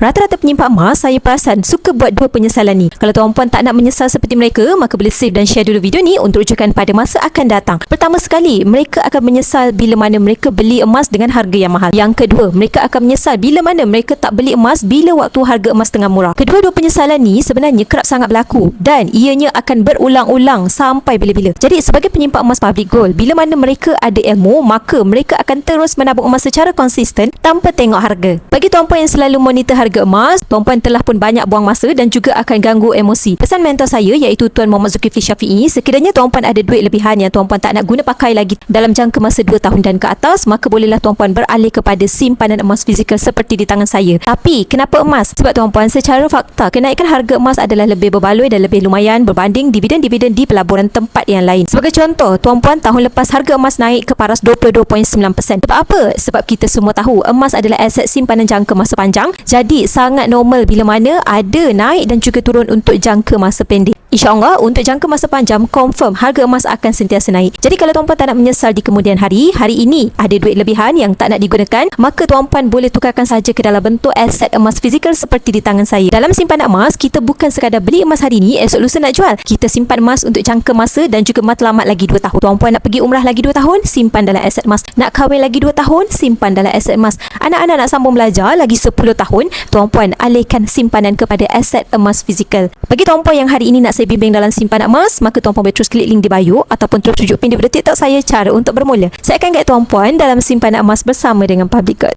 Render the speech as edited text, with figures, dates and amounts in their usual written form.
Rata-rata penyimpan emas saya perasan suka buat dua penyesalan ni. Kalau tuan-puan tak nak menyesal seperti mereka, maka boleh save dan share dulu video ni untuk rujukan pada masa akan datang. Pertama sekali, mereka akan menyesal bila mana mereka beli emas dengan harga yang mahal. Yang kedua, mereka akan menyesal bila mana mereka tak beli emas bila waktu harga emas tengah murah. Kedua-dua penyesalan ni sebenarnya kerap sangat berlaku dan ianya akan berulang-ulang sampai bila-bila. Jadi sebagai penyimpan emas public gold, bila mana mereka ada ilmu, maka mereka akan terus menabung emas secara konsisten tanpa tengok harga. Bagi tuan-puan yang selalu monitor harga emas, tuan-puan telah pun banyak buang masa dan juga akan ganggu emosi. Pesan mentor saya iaitu Tuan Muhammad Zulkifli Syafi'i, sekiranya tuan-puan ada duit lebihan yang tuan-puan tak nak guna pakai lagi dalam jangka masa 2 tahun dan ke atas, maka bolehlah tuan-puan beralih kepada simpanan emas fizikal seperti di tangan saya. Tapi kenapa emas? Sebab tuan-puan, secara fakta kenaikan harga emas adalah lebih berbaloi dan lebih lumayan berbanding dividen-dividen di pelaburan tempat yang lain. Sebagai contoh, tuan-puan, tahun lepas harga emas naik ke paras 22.9%. Sebab apa? Sebab kita semua tahu emas adalah aset simpanan jangka masa panjang. Jadi sangat normal bila mana ada naik dan juga turun untuk jangka masa pendek. InsyaAllah untuk jangka masa panjang, confirm harga emas akan sentiasa naik. Jadi kalau tuan-puan tak nak menyesal di kemudian hari ini ada duit lebihan yang tak nak digunakan, maka tuan-puan boleh tukarkan saja ke dalam bentuk aset emas fizikal seperti di tangan saya. Dalam simpanan emas, kita bukan sekadar beli emas hari ini, esok lusa nak jual. Kita simpan emas untuk jangka masa dan juga matlamat lagi 2 tahun. Tuan-puan nak pergi umrah lagi 2 tahun, simpan dalam aset emas. Nak kahwin lagi 2 tahun, simpan dalam aset emas. Anak-anak nak sambung belajar lagi 10 tahun, tuan-puan alihkan simpanan kepada aset emas fizikal. Bagi tuan-puan yang hari ini nak saya bimbing dalam simpanan emas, maka tuan-puan boleh terus klik link di bio ataupun terus tunjuk pin di video TikTok saya cara untuk bermula. Saya akan guide tuan-puan dalam simpanan emas bersama dengan Public Gold.